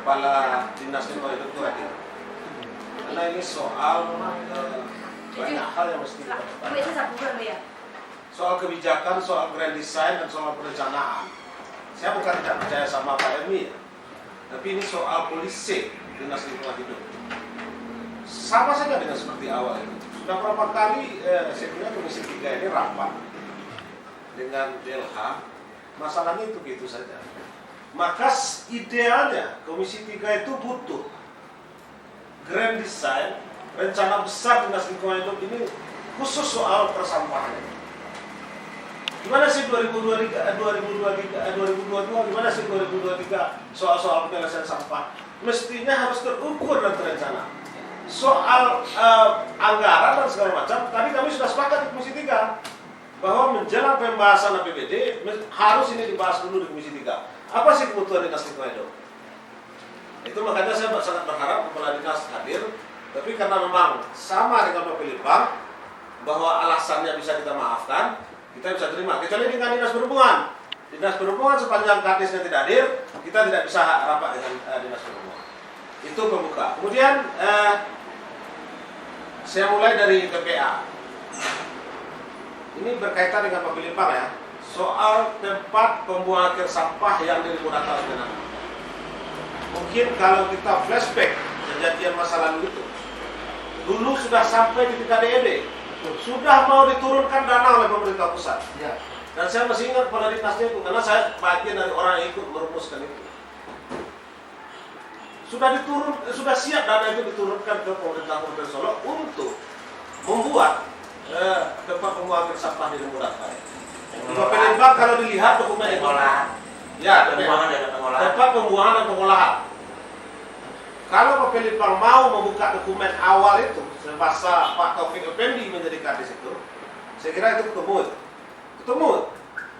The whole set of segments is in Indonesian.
Kepala Dinas Lingkungan Hidup itu hadir. Karena ini soal banyak hal yang mesti kita perhatikan. Soal kebijakan, soal grand design, dan soal perencanaan. Saya bukan tidak percaya sama Pak Elmi, ya. Tapi ini soal polisi Dinas Lingkungan Hidup. Sama saja dengan seperti awal itu. Sudah berapa kali saya kira Komisi 3 ini rapat dengan DLH, masalahnya itu gitu saja. Maka idealnya Komisi 3 itu butuh grand design, rencana besar Dinas Lingkungan Hidup ini khusus soal persampahan. Gimana sih 2022, gimana sih 2023 soal-soal penyelesaian sampah? Mestinya harus terukur dan terencana. Soal anggaran dan segala macam, tadi kami sudah sepakat di Komisi 3 bahwa menjelang pembahasan APBD harus ini dibahas dulu di Komisi 3. Apa sih kebutuhan Dinas Lingkungan Hidup? Itu makanya saya sangat berharap Kepala Dinas hadir, tapi karena memang sama dengan Pak Pilipang bahwa alasannya bisa kita maafkan, kita bisa terima, kecuali dengan Dinas Perhubungan. Dinas Perhubungan sepanjang kadisnya tidak hadir, kita tidak bisa rapat dengan Dinas Perhubungan. Itu pembuka. Kemudian saya mulai dari TPA. Ini berkaitan dengan Pak Pilipang ya, soal tempat pembuangan akhir sampah yang di Limurata Genangan. Mungkin kalau kita flashback kejadian masa lalu itu, dulu sudah sampai di tingkat DED, sudah mau diturunkan dana oleh pemerintah pusat. Ya. Dan saya masih ingat pada dinasnya itu, karena saya bagian dari orang yang ikut merumuskan itu. Sudah siap dana itu diturunkan ke pemerintah Kabupaten Solok untuk membuat tempat pembuangan akhir sampah di Limurata. Pak Pelembang kalau dilihat dokumen itu, ya, tempat pembuangan dan pengolahan. Kalau Pak Pelembang mau membuka dokumen awal itu, semasa Pak Taufik Effendi menjadi kadis itu, saya kira itu ketemu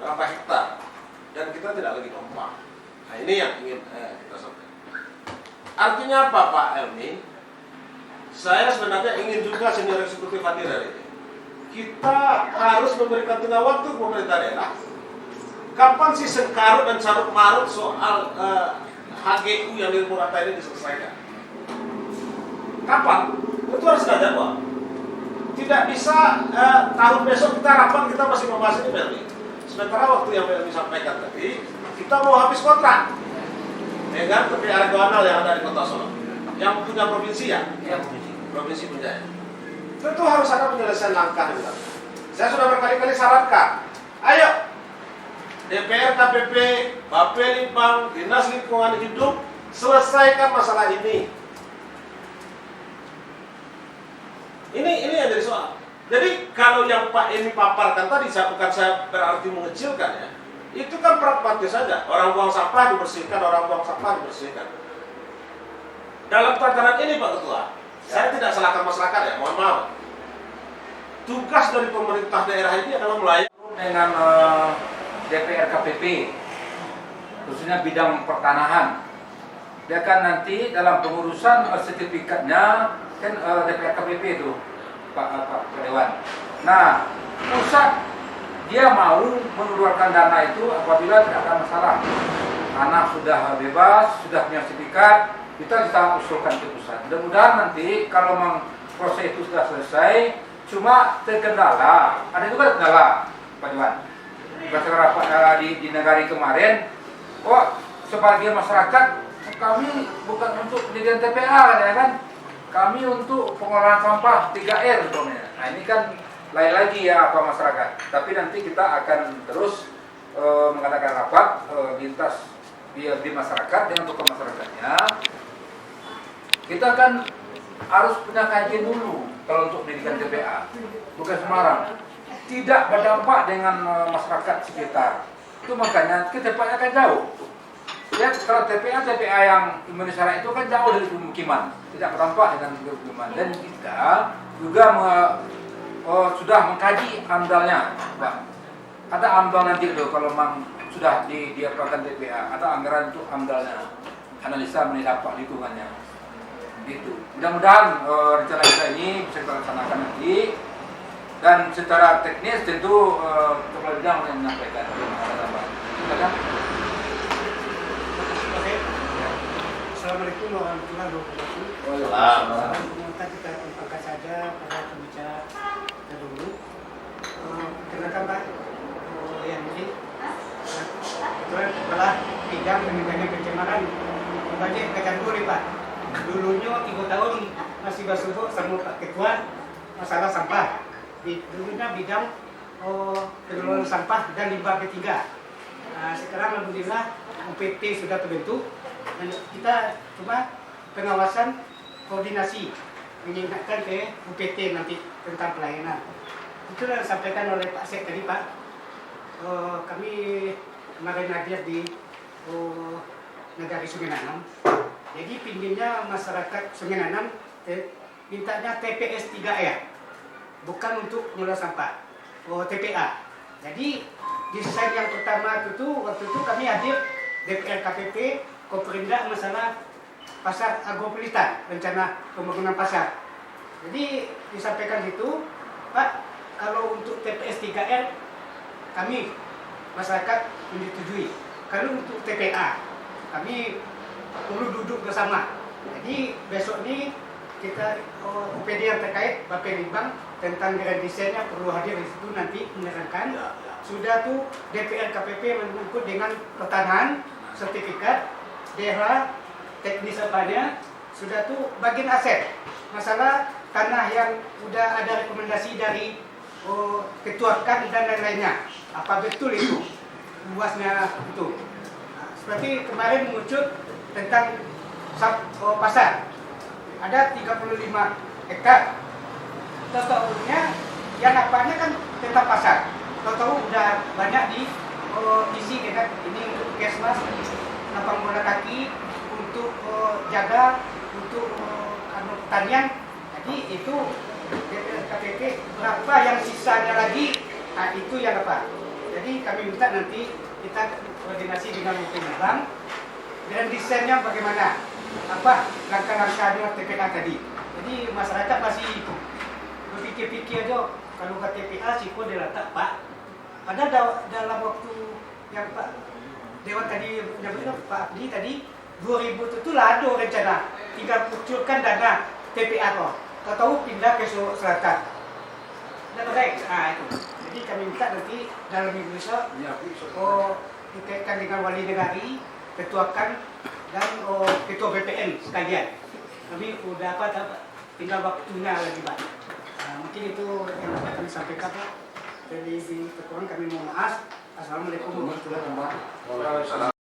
berapa hektar, dan kita tidak lagi numpang. Nah, ini yang ingin kita sampaikan. Artinya apa Pak Elmi? Saya sebenarnya ingin juga senior eksekutif hadir hari ini. Kita harus memberikan tengah waktu ke pemerintah daerah. Kapan sih sengkarut dan carut marut soal HGU yang di Limurata ini diselesaikan? Kapan? Itu harus ada jadwal. Tidak bisa tahun besok kita rapat, kita masih membahas ini Pelmi. Sementara waktu yang Pelmi sampaikan tadi, kita mau habis kontrak dengan TPA regional yang ada di Kota Solo, yang punya provinsi ya, provinsi punya. Tentu harus ada penyelesaian langkah juga. Saya sudah berkali-kali sarankan, ayo DPR, KPP, Bapelibang, Dinas Lingkungan Hidup, selesaikan masalah ini. Ini yang jadi soal. Jadi kalau yang Pak ini paparkan tadi, bukan saya berarti mengecilkan ya. Itu kan pragmatis saja. Orang buang sampah dibersihkan, orang buang sampah dibersihkan. Dalam tataran ini Pak Ketua, saya tidak salahkan masyarakat ya, mohon maaf. Tugas dari pemerintah daerah ini adalah melayani dengan DPR KPP, khususnya bidang pertanahan. Dia kan nanti dalam pengurusan sertifikatnya kan DPR KPP itu Pak Dewan. Nah, pusat dia mau mengeluarkan dana itu apabila tidak ada masalah. Tanah sudah bebas, sudah punya sertifikat, kita usulkan ke pusat. Mudah-mudahan nanti kalau memang proses itu sudah selesai, cuma terkendala, ada juga terkendala, Pak Dewan. Berdasarkan di negara kemarin, sebagian masyarakat, kami bukan untuk pendirian TPA, ya kan? Kami untuk pengolahan sampah 3R umpamanya. Nah ini kan lain lagi ya apa masyarakat. Tapi nanti kita akan terus mengadakan rapat lintas di masyarakat dengan tokoh masyarakatnya. Kita kan harus punya kajian dulu kalau untuk pendidikan TPA, bukan sembarang. Tidak berdampak dengan masyarakat sekitar. Itu makanya kita tempatnya akan jauh. Ya, kalau TPA yang Indonesia Raya itu kan jauh dari pemukiman, tidak berdampak dengan pemukiman. Dan kita juga sudah mengkaji amdalnya, Pak. Ada amdal nanti loh kalau memang sudah diapakan TPA, ada anggaran untuk amdalnya, analisa mengenai dampak lingkungannya. Gitu. Mudah-mudahan rencana kita ini bisa kita laksanakan nanti. Dan secara teknis tentu Kepala Bidang yang menyampaikan. Silakan. Assalamualaikum warahmatullahi wabarakatuh. Salam. Tadi kita angkat saja pada pembicara terdahulu. Perkenalkan Pak, yang ini kebetulan kepala bidang pengendalian pencemaran banyak kategori Pak. Dulunya 3 tahun masih bersubuk sama Pak Ketua masalah sampah. Dulunya bidang pengelolaan sampah dan limbah P3. Sekarang alhamdulillah UPT sudah terbentuk dan kita cuma pengawasan koordinasi mengingatkan ke UPT nanti tentang pelayanan. Itu yang disampaikan oleh Pak Sek tadi Pak. Kami kemarin hadir di Negari Sungai Nanam. Jadi pinginnya masyarakat Sungai Nanam mintanya TPS 3R, bukan untuk mengelola sampah, TPA. Jadi desain yang pertama itu waktu itu kami hadir DPR KPP Koperinda masalah pasar agropolitan, rencana pembangunan pasar. Jadi disampaikan itu, Pak, kalau untuk TPS 3R kami masyarakat menyetujui. Kalau untuk TPA kami perlu duduk bersama. Jadi besok ini kita UPD yang terkait Bapelibang tentang grand desainnya perlu hadir di situ nanti menerangkan. Sudah tuh DPR KPP menyangkut dengan pertanahan, sertifikat, daerah, teknis apanya, sudah tuh bagian aset. Masalah tanah yang udah ada rekomendasi dari ketua KAN dan lain-lainnya. Apa betul itu? Luasnya itu. Seperti kemarin muncul tentang pasar. Ada 35 hektar. Tahu-tahunya yang nampaknya kan tentang pasar. Tahu-tahu udah banyak diisi dengan ini untuk kesmas, lapang bola kaki, untuk jaga, untuk pertanian. Jadi itu KPP berapa yang sisanya lagi, itu yang apa. Jadi kami minta nanti kita koordinasi dengan Bapelibang dan desainnya bagaimana, apa langkah-langkahnya TPA tadi. Jadi masyarakat masih berpikir-pikir aja kalau ke TPA siko diletak Pak. Ada dalam waktu yang Pak Dewan tadi menyampaikan Pak Abdi tadi 2000 itu lah ada rencana tinggal kucurkan dana TPA kok. Tahu pindah ke Selatan. Dan baik, itu. Jadi kami minta nanti dalam minggu besok dikaitkan dengan wali negari, ketua KAN dan ketua BPN sekalian. Kami udah tinggal waktunya lagi Pak. Mungkin itu yang dapat kami sampaikan Pak. Jadi di kekurangan kami mohon maaf. Assalamualaikum warahmatullahi wabarakatuh.